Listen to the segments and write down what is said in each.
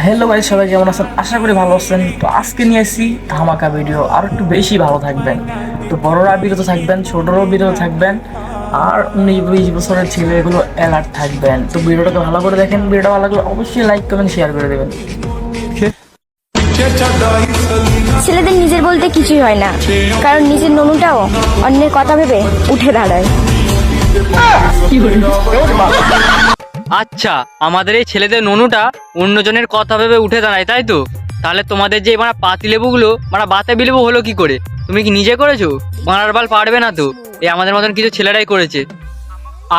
Hello ভাই, সবাই কেমন আছেন? আশা করি ভালো আছেন। তো আজকে নিয়ে আসি ধামাকা ভিডিও, আর একটু বেশি ভালো থাকবেন। তো বড়রা বিরত থাকবেন, ছোটরাও বিরত থাকবেন, আর 19-20 বছরের ছেলে এগুলো অ্যালার্ট থাকবেন। তো ভিডিওটাকে ভালো করে দেখেন। ভিডিওটা ভালো লাগলে অবশ্যই লাইক করবেন, শেয়ার করে দেবেন। ছেলেদের নিজের বলতে কিছুই হয় না, কারণ নিজের ননুটাও অন্যের কথা ভেবে উঠে দাঁড়ায়। আচ্ছা, আমাদের এই ছেলেদের ননুটা অন্যজনের কথা ভেবে উঠে দাঁড়ায়, তাই তো? তাহলে তোমাদের যে মানে পাতিলেবুগুলো মানে বাতাবি লেবু হলো কি করে? তুমি কি নিজে করেছো? বানার বাল পারবে না তো, এই আমাদের মতন কিছু ছেলেরাই করেছে।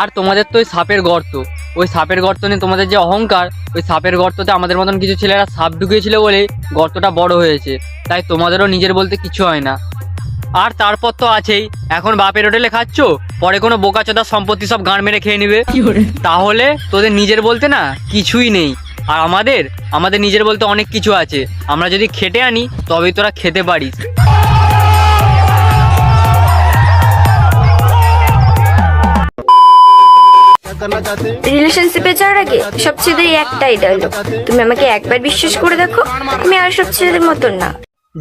আর তোমাদের তো ওই সাপের গর্ত, ওই সাপের গর্ত নিয়ে তোমাদের যে অহংকার, ওই সাপের গর্ততে আমাদের মতন কিছু ছেলেরা সাপ ঢুকিয়েছিল বলে গর্তটা বড় হয়েছে। তাই তোমাদেরও নিজের বলতে কিছু হয় না। আর তারপর তো আছেই, এখন বাপের হোটেলে খাচ্ছ, পরে কোনো বোকাচোদা সম্পত্তি সব গাঁড় মেরে খেয়ে নিবে। তাহলে তোদের নিজের বলতে না কিছুই নেই। আর আমাদের আমাদের নিজের বলতে অনেক কিছু আছে। আমরা যদি খেটে আনি তবেই তোরা খেতে পারিস। রিলেশনশিপে যাওয়ার আগে সব ছেলেদের একটাই ডায়লগ, তুমি আমাকে একবার বিশ্বাস করে দেখো, আমি আর সব ছেলেদের মতন না।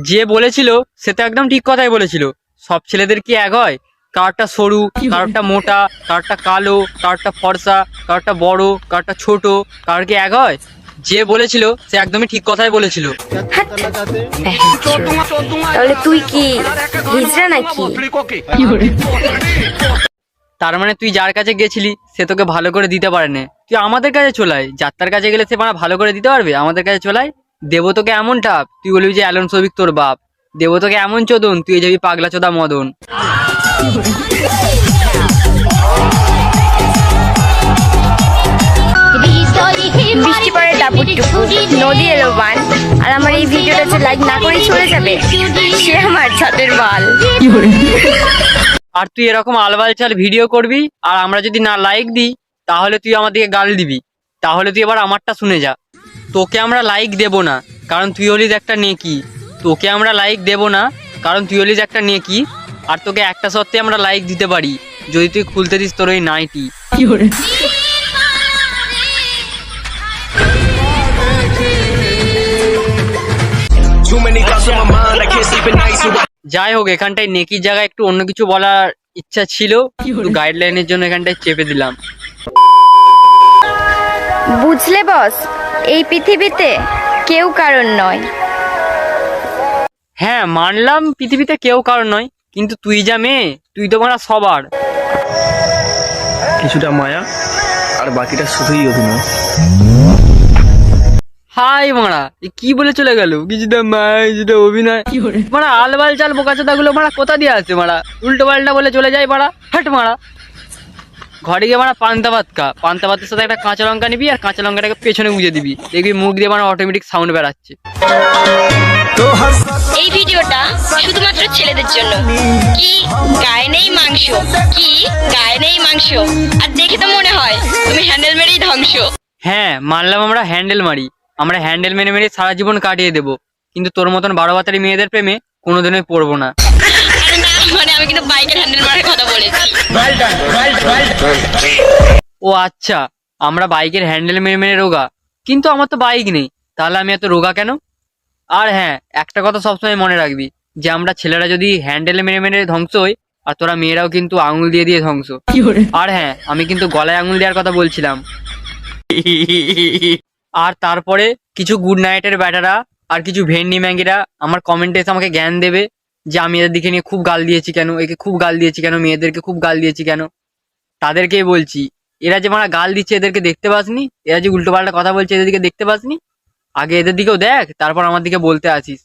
যে বলেছিল সে তো একদম ঠিক কথাই বলেছিল। সব ছেলেদের কি এক হয়? কারটা সরু, কারটা মোটা, কারটা কালো, কারটা ফর্সা, কারটা বড়, কারটা ছোট, কার কি এক হয়? যে বলেছিল সে একদমই ঠিক কথাই বলেছিল। হাট! তাহলে তুই কি হিজড়া নাকি? তার মানে তুই যার কাছে গেছিলি সে তোকে ভালো করে দিতে পারে না, তুই আমাদের কাছে চলাই। যাত্রার কাছে গেলে সে মানে ভালো করে দিতে পারবে? আমাদের কাছে চলাই। দেবো তোকে এমন টাপ তুই বলবি যে অ্যালন সবিক তোর বাপ। দেবো তোকে এমন চোদন তুই যাবি পাগলা চোদা মদন। বৃষ্টি পড়ে টাপুর টুকু, নদী এলো বান, আর আমার এই ভিডিওটা যে লাইক না করে চলে যাবে সে আমার ছাদের বাল। আর তুই এরকম আলবাল চাল ভিডিও করবি, আর আমরা যদি না লাইক দিই তাহলে তুই আমাদেরকে গাল দিবি। তাহলে তুই এবার আমারটা শুনে যা। তোকে আমরা লাইক দেব না, কারণ তুই হলিস একটা নেকি। তোকে আমরা লাইক দেব না, কারণ তুই হলিস একটা নেকি। আর তোকে একটা সত্ত্বে আমরা লাইক দিতে পারি, যদি তুই খুলতে দিস তোর ওই নাইটি। যাই হোক, এখানটায় নেকির জায়গায় একটু অন্য কিছু বলার ইচ্ছা ছিল, একটু গাইডলাইনের জন্য এখানটায় চেপে দিলাম। বুঝলে বস, এই পৃথিবীতে কেউ কারণ নয়। হ্যাঁ মানলাম, পৃথিবীতে কেউ কারণ নয়, কিন্তু তুই যা মেয়ে, তুই তো মারা সবার। কিছুটা মায়া আর বাকিটা শুধুই অভিনয়। হাই মারা, এ কি বলে চলে গেল? কিছুটা মায়া, কিছুটা অভিনয়। মারা আলবাল চাল বোকাচোদা গুলো মারা কোথা দিয়ে আছে? মারা উল্টো পাল্টা বলে চলে যায়। মারা হাট মারা, ঘরে গিয়ে মারা পান্তা ভাত খা। পান্তা ভাতের সাথে একটা কাঁচা লঙ্কা নিবি, আর কাঁচা লঙ্কাটাকে পেছনে গুঁজে দিবি, দেখবি মুখ দিয়ে মারা অটোমেটিক সাউন্ড বেরাচ্ছে। এই ভিডিওটা শুধুমাত্র ছেলেদের জন্য। কি গায়ে নেই মাংস, কি গায়ে নেই মাংস, আর দেখে তো মনে হয় তুমি হ্যান্ডেল মেরেই ধ্বংস। হ্যাঁ মানলাম, আমরা হ্যান্ডেল মারি, আমরা হ্যান্ডেল মেরে মেরে সারা জীবন কাটিয়ে দেবো, কিন্তু তোর মতন 12 বাতারি মেয়েদের প্রেমে কোনোদিনই পড়বো না। আরে না, মানে আমি কিন্তু বাইকের হ্যান্ডেল মারার কথা বলেছি। ও আচ্ছা, আমরা বাইকের হ্যান্ডেল মেরে মেরে রোগা, কিন্তু আমার তো বাইক নেই, তাহলে আমি এত রোগা কেন? আর হ্যাঁ, একটা কথা সবসময় মনে রাখবি, যে আমরা ছেলেরা যদি হ্যান্ডেল মেরে মেরে ধ্বংস হই, আর তোরা মেয়েরাও কিন্তু আঙুল দিয়ে দিয়ে ধ্বংস। আর হ্যাঁ, আমি কিন্তু গলায় আঙুল দেওয়ার কথা বলছিলাম। আর তারপরে কিছু গুড নাইটের ব্যাটারা আর কিছু ভেন্ডি ম্যাঙ্গিরা আমার কমেন্টে এসে আমাকে জ্ঞান দেবে যে আমি এদের দিকে নিয়ে খুব গাল দিয়েছি কেন, একে খুব গাল দিয়েছি কেন, মেয়েদেরকে খুব গাল দিয়েছি কেন। তাদেরকেই বলছি, এরা যে মারা গাল দিচ্ছে এদেরকে দেখতে পাসনি? এরা যে উল্টো পাল্টা কথা বলছে এদের দিকে দেখতে পাসনি? আগে এদের দিকেও দেখ, তারপর আমার দিকে বলতে আসিস।